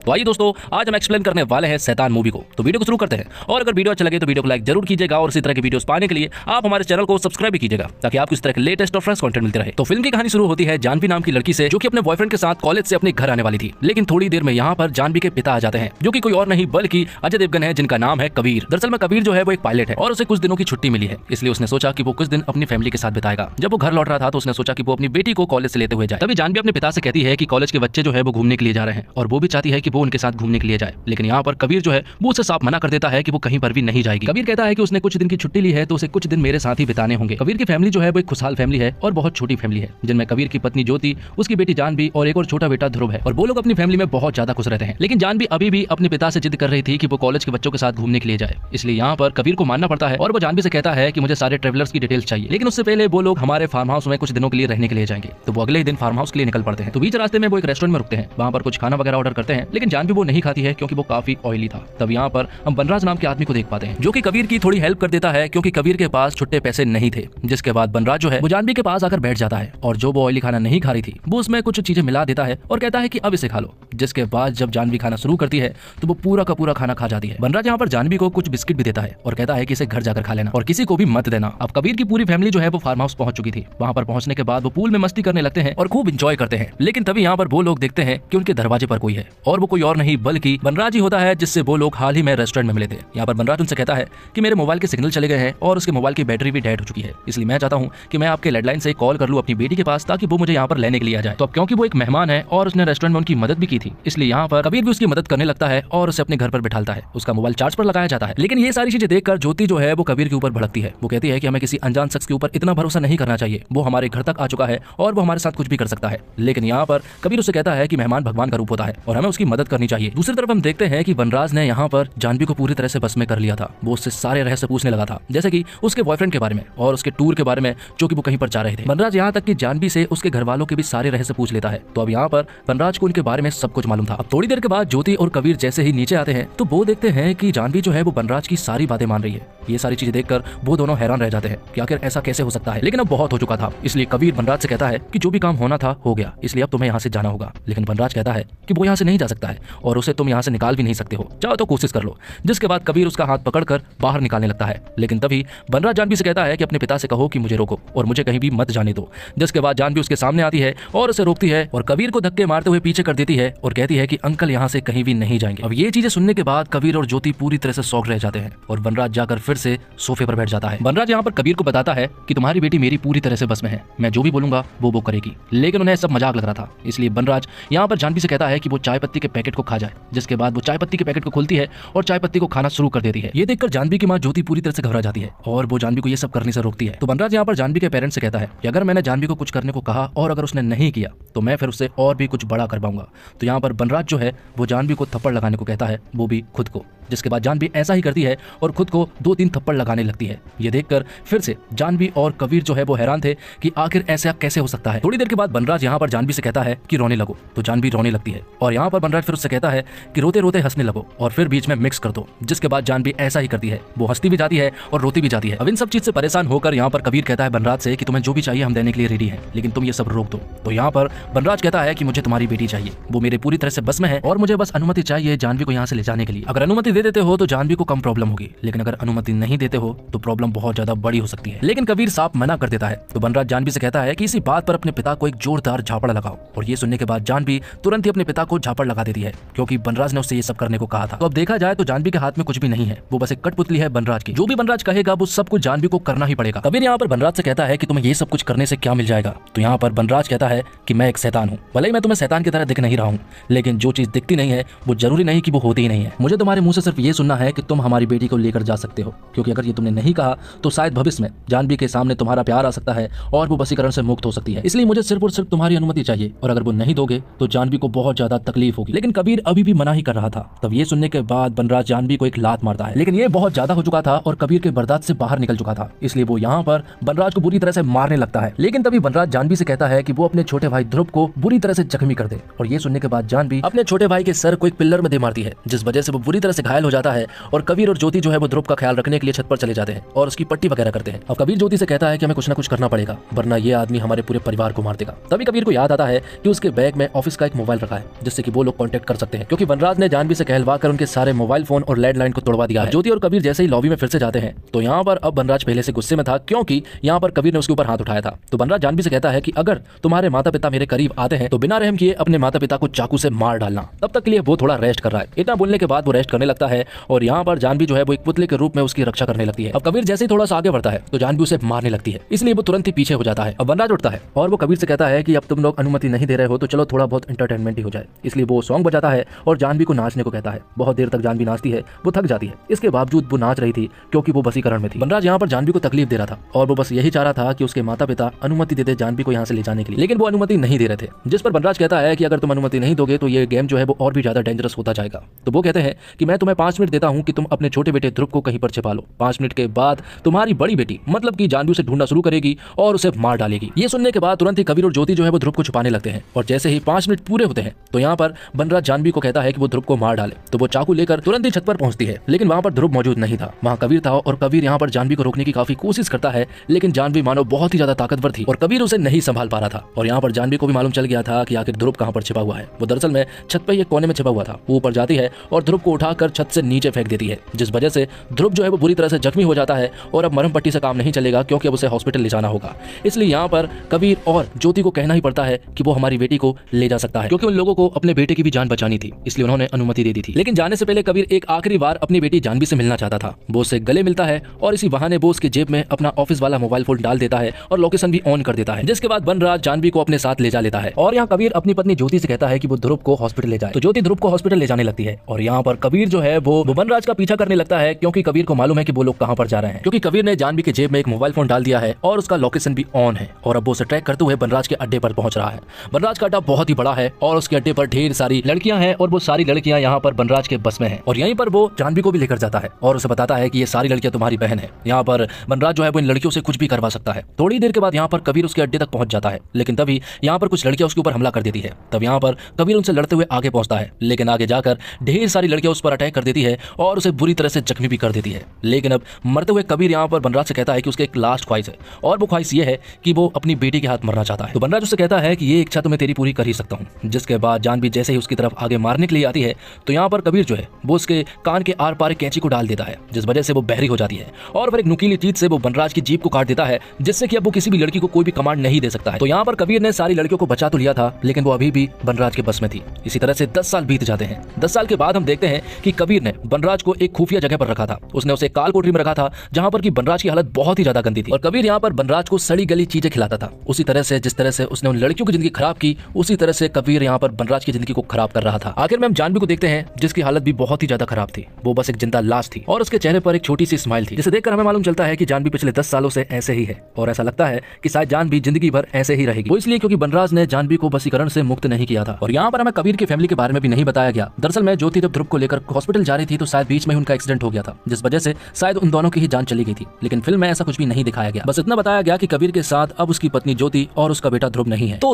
तो आइए दोस्तों, आज हम एक्सप्लेन करने वाले हैं शैतान मूवी को। तो वीडियो को शुरू करते हैं, और अगर वीडियो अच्छा लगे तो वीडियो को लाइक जरूर कीजिएगा और इसी तरह की वीडियोस पाने के लिए आप हमारे चैनल को सब्सक्राइब भी कीजिएगा ताकि आपको इस तरह के लेटेस्ट और फ्रेश कंटेंट मिलते रहे। तो फिल्म की कहानी शुरू होती है जानवी नाम की लड़की से, जो कि अपने बॉयफ्रेंड के साथ कॉलेज से अपने घर आने वाली थी। लेकिन थोड़ी देर में यहाँ पर जानवी के पिता आ जाते हैं, जो कि कोई और नहीं बल्कि अजय देवगन है, जिनका नाम है कबीर। दरअसल में कबीर जो है वो एक पायलट है और उसे कुछ दिनों की छुट्टी मिली है, इसलिए उसने सोचा कि वो कुछ दिन अपनी फैमिली के साथ बिताएगा। जब वो घर लौट रहा था तो उसने सोचा कि वो अपनी बेटी को कॉलेज से लेते हुए जाए। तभी जानवी अपने पिता से कहती है कि कॉलेज के बच्चे जो है वो घूमने के लिए जा रहे हैं और वो भी चाहती है कि वो उनके साथ घूमने के लिए जाए। लेकिन यहाँ पर कबीर जो है वो उसे साफ मना कर देता है कि वो कहीं पर भी नहीं जाएगी। कबीर कहता है कि उसने कुछ दिन की छुट्टी ली है तो उसे कुछ दिन मेरे साथ ही बिताने होंगे। कबीर की फैमिली जो है वो एक खुशहाल फैमिली है और बहुत छोटी फैमिली है, जिनमें कबीर की पत्नी ज्योति, उसकी बेटी जानवी और एक और छोटा बेटा ध्रुव है। और वो लोग अपनी फैमिली में बहुत ज्यादा खुश रहते हैं। लेकिन जानवी अभी भी अपने पिता से जिद कर रही थी कि वो कॉलेज के बच्चों के साथ घूमने के लिए जाए, इसलिए यहाँ पर कबीर को मानना पड़ता है और वो जानवी से कहता है कि मुझे सारे ट्रेवलर्स की डिटेल्स चाहिए। लेकिन उससे पहले वो लोग हमारे फार्म हाउस में कुछ दिनों के लिए रहने के लिए जाएंगे। तो वो अगले ही दिन फार्म हाउस के लिए निकल पड़ते हैं। तो बीच रास्ते में वो एक रेस्टोरेंट में रुकते हैं, वहाँ पर कुछ खाना वगैरह ऑर्डर करते हैं, लेकिन जानवी वो नहीं खाती है क्योंकि वो काफी ऑयली था। तब यहाँ पर हम बनराज नाम के आदमी को देख पाते हैं, जो कि कबीर की थोड़ी हेल्प कर देता है क्योंकि कबीर के पास छुट्टे पैसे नहीं थे। जिसके बाद बनराज जो है वो जानवी के पास आकर बैठ जाता है और जो वो ऑयली खाना नहीं खा रही थी वो उसमें कुछ चीजें मिला देता है और कहता है कि अब इसे खा लो। जिसके बाद जब जानवी खाना शुरू करती है तो वो पूरा का पूरा खाना खा जाती है। बनराज यहाँ पर जानवी को कुछ बिस्किट भी देता है और कहता है कि इसे घर जाकर खा लेना और किसी को भी मत देना। अब कबीर की पूरी फैमिली जो है वो फार्म हाउस पहुंच चुकी थी। वहाँ पर पहुंचने के बाद वो पूल में मस्ती करने लगते हैं और खूब इंजॉय करते हैं। लेकिन तभी यहाँ पर वो लोग देखते हैं कि उनके दरवाजे पर कोई है और वो कोई और नहीं बल्कि बनराज ही होता है, जिससे वो लोग हाल ही में रेस्टोरेंट में मिले थे। यहाँ पर बनराज उनसे कहता है कि मेरे मोबाइल के सिग्नल चले गए हैं और उसके मोबाइल की बैटरी भी डेड हो चुकी है, इसलिए मैं चाहता हूँ कि मैं आपके लैंडलाइन से कॉल कर लूँ अपनी बेटी के पास ताकि वो मुझे यहाँ पर लेने के लिए आ जाए। तो अब क्योंकि वो एक मेहमान है और उसने रेस्टोरेंट में उनकी मदद भी की थी, इसलिए यहाँ पर कबीर भी उसकी मदद करने लगता है और उसे अपने घर पर बिठाता है। उसका मोबाइल चार्ज पर लगाया जाता है। लेकिन ये सारी चीजें देखकर ज्योति जो है वो कबीर के ऊपर भड़कती है। वो कहती है कि हमें किसी अनजान शख्स के ऊपर इतना भरोसा नहीं करना चाहिए, वो हमारे घर तक आ चुका है और वो हमारे साथ कुछ भी कर सकता है। लेकिन यहाँ पर कबीर उसे कहता है कि मेहमान भगवान का रूप होता है और हमें उसकी मदद करनी चाहिए। दूसरी तरफ हम देखते हैं कि बनराज ने यहाँ पर जानवी को पूरी तरह से बस में कर लिया था। वो उससे सारे रहस्य पूछने लगा था, जैसे कि उसके बॉयफ्रेंड के बारे में और उसके टूर के बारे में जो कि वो कहीं पर जा रहे थे। बनराज यहाँ तक कि जानवी से उसके घर वालों के भी सारे रहस्य पूछ लेता है। तो अब यहाँ पर बनराज को उनके बारे में सब कुछ मालूम था। अब थोड़ी देर के बाद ज्योति और कबीर जैसे ही नीचे आते हैं तो वो देखते हैं कि जानवी जो है वो बनराज की सारी बातें मान रही है। ये सारी चीजें देखकर वो दोनों हैरान रह जाते हैं कि आखिर ऐसा कैसे हो सकता है। लेकिन अब बहुत हो चुका था, इसलिए कबीर बनराज से कहता है कि जो भी काम होना था हो गया, इसलिए अब तुम्हें यहाँ से जाना होगा। लेकिन बनराज कहता है कि वो यहाँ से नहीं जा सकता है और उसे तुम यहाँ से निकाल भी नहीं सकते हो, चाहो तो कोशिश कर लो। जिसके बाद कबीर उसका हाथ पकड़कर बाहर निकालने लगता है। लेकिन तभी बनराज जानवी से कहता है कि अपने पिता से कहो कि मुझे रोको और मुझे कहीं भी मत जाने दो। जिसके बाद जानवी उसके सामने आती है और उसे रोकती है और कबीर को धक्के मारते हुए पीछे कर देती है और कहती है कि अंकल यहाँ से कहीं भी नहीं जाएंगे। अब ये चीजें सुनने के बाद कबीर और ज्योति पूरी तरह से शॉक रह जाते हैं और बनराज जाकर फिर से सोफे पर बैठ जाता है। बनराज यहाँ पर कबीर को बताता है कि तुम्हारी बेटी मेरी पूरी तरह से बस में है, मैं जो भी बोलूंगा वो करेगी। लेकिन उन्हें सब मजाक लग रहा था, इसलिए बनराज यहाँ पर जानवी से कहता है कि वो चाय पत्ती के पैकेट को खा जाए। जिसके बाद वो चाय पत्ती के पैकेट को खोलती है और चाय पत्ती को खाना शुरू कर देती है। ये देखकर जानवी की माँ ज्योति पूरी तरह से घबरा जाती है और वो जानवी को ये सब करने से रोकती है। तो बनराज यहाँ पर जानवी के पेरेंट्स से कहता है कि अगर मैंने जानवी को कुछ करने को कहा और अगर उसने नहीं किया तो मैं फिर उससे और भी कुछ बड़ा कर पाऊंगा। तो यहाँ पर बनराज जो है वो जानवी को थप्पड़ लगाने को कहता है, वो भी खुद को। जिसके बाद जानवी ऐसा ही करती है और खुद को 2-3 थप्पड़ लगाने लगती है। ये देखकर फिर से जानवी और कबीर जो है वो हैरान थे कि आखिर ऐसा कैसे हो सकता है। थोड़ी देर के बाद बनराज यहाँ पर जानवी से कहता है कि रोने लगो, तो जानवी रोने लगती है और यहाँ पर बनराज फिर उससे कहता है कि रोते रोते हंसने लगो और फिर बीच में मिक्स कर दो। जिसके बाद जानवी ऐसा ही करती है, वो हंसती भी जाती है और रोती भी जाती है। अब इन सब चीज से परेशान होकर यहाँ पर कबीर कहता है बनराज से कि तुम्हें जो भी चाहिए हम देने के लिए रेडी हैं, लेकिन तुम ये सब रोक दो। तो यहाँ पर बनराज कहता है कि मुझे तुम्हारी बेटी चाहिए, वो मेरे पूरी तरह से बस में है और मुझे बस अनुमति चाहिए जानवी को यहाँ से ले जाने के लिए। अगर अनुमति दे देते हो तो जानवी को कम प्रॉब्लम होगी, लेकिन अगर अनुमति नहीं देते हो तो प्रॉब्लम बहुत ज्यादा बड़ी हो सकती है। लेकिन कबीर साफ मना कर देता है। तो बनराज जानवी से कहता है कि इसी बात पर अपने पिता को एक जोरदार झापड़ लगाओ और ये सुनने के बाद जानवी तुरंत ही अपने पिता को झापड़ लगा देती है क्योंकि बनराज ने उससे ये सब करने को कहा था। तो अब देखा जाए तो जानवी के हाथ में कुछ भी नहीं है, वो बस एक कठपुतली है बनराज की। जो भी बनराज कहेगा वो सब कुछ जानवी को करना ही पड़ेगा। कबीर यहाँ पर बनराज से कहता है कि तुम्हें ये सब कुछ करने से क्या मिल जाएगा। तो यहाँ पर बनराज कहता है कि मैं एक शैतान हूँ, भले ही मैं तुम्हें शैतान की तरह दिख नहीं रहा हूँ, लेकिन जो चीज दिखती नहीं है वो जरूरी नहीं कि वो होती ही नहीं है। मुझे तुम्हारे मुंह से सिर्फ ये सुनना है कि तुम हमारी बेटी को लेकर जा सकते हो, क्योंकि अगर ये तुमने नहीं कहा तो शायद भविष्य में जानवी के सामने तुम्हारा प्यार आ सकता है और वो वशीकरण से मुक्त हो सकती है। इसलिए मुझे सिर्फ और सिर्फ तुम्हारी अनुमति चाहिए और अगर वो नहीं दोगे तो जानवी को बहुत ज्यादा तकलीफ होगी। लेकिन कबीर अभी भी मना ही कर रहा था। तब ये सुनने के बाद बनराज जानवी को एक लात मारता है, लेकिन ये बहुत ज्यादा हो चुका था और कबीर के बर्दाश्त से बाहर निकल चुका था, इसलिए वो यहाँ पर बनराज को बुरी तरह से मारने लगता है। लेकिन तभी बनराज जानवी से कहता है कि वो अपने छोटे भाई ध्रुव को बुरी तरह से जख्मी कर दे और ये सुनने के बाद जानवी अपने छोटे भाई के सर को एक पिल्लर में दे मारती है, जिस वजह से वो बुरी तरह से घायल हो जाता है और कबीर और ज्योति जो है वो ध्रुव का ख्याल रखने के लिए छत पर चले जाते हैं और उसकी पट्टी वगैरह करते हैं। अब कबीर ज्योति से कहता है कि हमें कुछ ना कुछ करना पड़ेगा वरना ये आदमी हमारे पूरे परिवार को मार देगा। तभी कबीर को याद आता है कि उसके बैग में ऑफिस का एक मोबाइल रखा है जिससे कि वो लोग कांटेक्ट कर सकते हैं, क्योंकि वनराज ने जानवी से कहलवा कर उनके सारे मोबाइल फोन और लैंडलाइन को तोड़वा दिया है। ज्योति और कबीर जैसे ही लॉबी में फिर से जाते हैं तो यहाँ पर अब वनराज पहले से गुस्से में था, क्योंकि यहाँ पर कबीर ने उसके ऊपर हाथ उठाया था। तो वनराज जानवी से कहता है कि अगर तुम्हारे माता पिता मेरे करीब आते हैं तो बिना रहम किए अपने माता पिता को चाकू से मार डालना। तब तक के लिए वो थोड़ा रेस्ट कर रहा है। इतना बोलने के बाद वो रेस्ट करने लगता है और यहाँ पर जानवी जो है वो एक पुतले के रूप में उसकी रक्षा करने लगती है। अब कबीर जैसे ही थोड़ा सा आगे बढ़ता है तो जानवी उसे मारने लगती है, इसलिए वो तुरंत ही पीछे हो जाता है। अब वनराज उठता है और वो कबीर से कहता है कि अब तुम लोग अनुमति नहीं दे रहे हो तो चलो थोड़ा बहुत एंटरटेनमेंट ही हो जाए। इसलिए वो सॉन्ग बजाता है और जानवी को नाचने को कहता है। बहुत देर तक जानवी नाचती है, वो थक जाती है, इसके बावजूद वो नाच रही थी क्योंकि वो वसीकरण में थी। वनराज यहाँ पर जानवी को तकलीफ दे रहा था और वो बस यही चाह रहा था कि उसके माता पिता अनुमति देते जानवी को यहाँ से ले जाने के लिए, लेकिन वो अनुमति नहीं दे रहे थे। जिस पर वनराज कहता है कि अगर तुम अनुमति नहीं दोगे तो ये गेम जो है वो और भी ज्यादा डेंजरस होता जाएगा। तो वो कहते हैं कि मैं तुम्हें 5 मिनट देता हूँ कि तुम अपने छोटे बेटे ध्रुव को कहीं पर छिपा लो। 5 मिनट के बाद तुम्हारी बड़ी बेटी मतलब कि जानवी उसे ढूंढना शुरू करेगी और उसे मार डालेगी। ये सुनने के बाद तुरंत ही कबीर और ज्योति जो है वो ध्रुव को छुपाने लगते हैं और जैसे ही 5 मिनट पूरे होते हैं तो यहाँ पर वनराज जानवी को कहता है कि वो ध्रुव को मार डाले। तो वो चाकू लेकर तुरंत ही छत पर पहुंचती है, लेकिन वहां पर ध्रुव मौजूद नहीं था, वहां कबीर था और कबीर यहाँ पर जानवी को रोकने की काफी कोशिश करता है, लेकिन जानवी मानो बहुत ही ज्यादा ताकतवर थी और कबीर उसे नहीं संभाल पा रहा था। और यहाँ पर जानवी को भी मालूम चल गया था कि आखिर ध्रुव कहाँ पर छिपा हुआ है। वो दरअसल में छत पर एक कोने में छिपा हुआ था। वो ऊपर जाती है और ध्रुव को उठाकर छत से नीचे फेंक देती है, जिस वजह से ध्रुव जो है वो बुरी तरह से जख्मी हो जाता है और अब मरहम पट्टी से काम नहीं चलेगा क्योंकि अब उसे हॉस्पिटल ले जाना होगा। इसलिए यहाँ पर कबीर और ज्योति को कहना ही पड़ता है कि वो हमारी बेटी को ले जा सकता है, क्योंकि उन लोगों को अपने बेटे की भी जान बचानी थी, इसलिए उन्होंने अनुमति दे दी थी। लेकिन जाने से पहले कबीर एक आखिरी बार अपनी बेटी जानवी से मिलना चाहता था। वो उससे गले मिलता है और इसी बहाने वो उसके जेब में अपना ऑफिस वाला मोबाइल फोन डाल देता है और लोकेशन भी ऑन कर देता है, जिसके बाद वनराज जानवी को अपने साथ ले जा लेता है। और यहाँ कबीर अपनी पत्नी ज्योति से कहता है कि वो ध्रुव को हॉस्पिटल ले जाए। तो ज्योति ध्रुव को हॉस्पिटल ले जाने लगती है और यहाँ पर कबीर जो है वो वनराज का पीछा करने लगता है, क्योंकि कबीर को मालूम है कि वो लोग कहाँ पर जा रहे हैं, क्योंकि कबीर ने जानवी के जेब में एक मोबाइल फोन डाल दिया है और उसका लोकेशन भी ऑन है और अब वो उसे ट्रैक करते हुए वनराज के अड्डे पर पहुंच रहा है। वनराज का अड्डा बहुत ही बड़ा है और उसके अड्डे पर ढेर सारी लड़कियां हैं और वो सारी लड़कियां यहाँ पर वनराज के बस में हैं और यहीं पर वो जानवी को भी लेकर जाता है और उसे बताता है कि ये सारी लड़कियां तुम्हारी बहन है। यहाँ पर वनराज जो है वो इन लड़कियों से कुछ भी करवा सकता है। थोड़ी देर के बाद यहाँ पर कबीर उसके अड्डे तक पहुंच जाता है, लेकिन तभी यहाँ पर कुछ लड़कियां उसके ऊपर हमला कर देती है। तब यहाँ पर कबीर उनसे लड़ते हुए आगे पहुंचता है, लेकिन आगे जाकर ढेर सारी लड़कियां उस पर अटैक कर देती है और उसे बुरी तरह से जख्मी भी कर देती है। लेकिन अब मरते हुए कबीर यहाँ पर वनराज से कहता है कि उसकी एक लास्ट ख्वाहिश है और वो ख्वाहिश ये है कि वो अपनी बेटी के हाथ मरना चाहता है। तो वनराज उससे कहता है कि ये इच्छा तो मैं तेरी पूरी कर ही सकता हूँ। जिसके बाद जानवी जैसे ही उसकी तरफ आगे मारने के लिए आती है तो यहाँ पर कबीर जो है वो उसके कान के आर पार कैंची को डाल देता है, जिस वजह से वो बहरी हो जाती है और फिर एक नुकीली चीज से वो वनराज की जीभ को काट देता है, जिससे कि अब वो किसी भी लड़की को कोई भी कमांड नहीं दे सकता है। तो यहाँ पर कबीर ने सारी लड़कियों को बचा तो लिया था, लेकिन वो अभी भी वनराज के बस में थी। इसी तरह से 10 साल बीत जाते हैं। 10 साल के बाद हम देखते हैं कि कबीर ने वनराज को एक खुफिया जगह पर रखा था। उसने उसे काल कोठरी में रखा था जहां पर कि वनराज की हालत बहुत ही ज्यादा गंदी थी और कबीर यहाँ पर वनराज को सड़ी गली चीजें खिलाता था। उसी तरह से जिस तरह से उसने उन लड़कियों की जिंदगी खराब की, उसी तरह से कबीर यहाँ पर वनराज की जिंदगी को खराब कर रहा था। आखिर में हम जानवी को देखते हैं जिसकी हालत भी बहुत ही ज्यादा खराब थी। वो बस एक जिंदा लाश थी और उसके चेहरे पर एक छोटी सी स्माइल थी, जिसे देखकर हमें मालूम चलता है कि जानवी पिछले 10 सालों से ऐसे ही है और ऐसा लगता है कि शायद जानवी जिंदगी भर ऐसे ही रहेगी। वो इसलिए क्योंकि वनराज ने जानवी को वसीकरण से मुक्त नहीं किया था। और यहाँ पर हमें कबीर की फैमिली के बारे में भी नहीं बताया गया। दरअसल में ज्योति जब ध्रुव को लेकर हॉस्पिटल जा रही थी तो शायद बीच में उनका एक्सीडेंट हो गया था, जिस वजह से शायद उन दोनों की ही जान चली गई थी। लेकिन फिल्म में ऐसा कुछ भी नहीं दिखाया गया। बस इतना बताया गया कि कबीर के साथ अब उसकी पत्नी ज्योति और उसका बेटा ध्रुव नहीं है। तो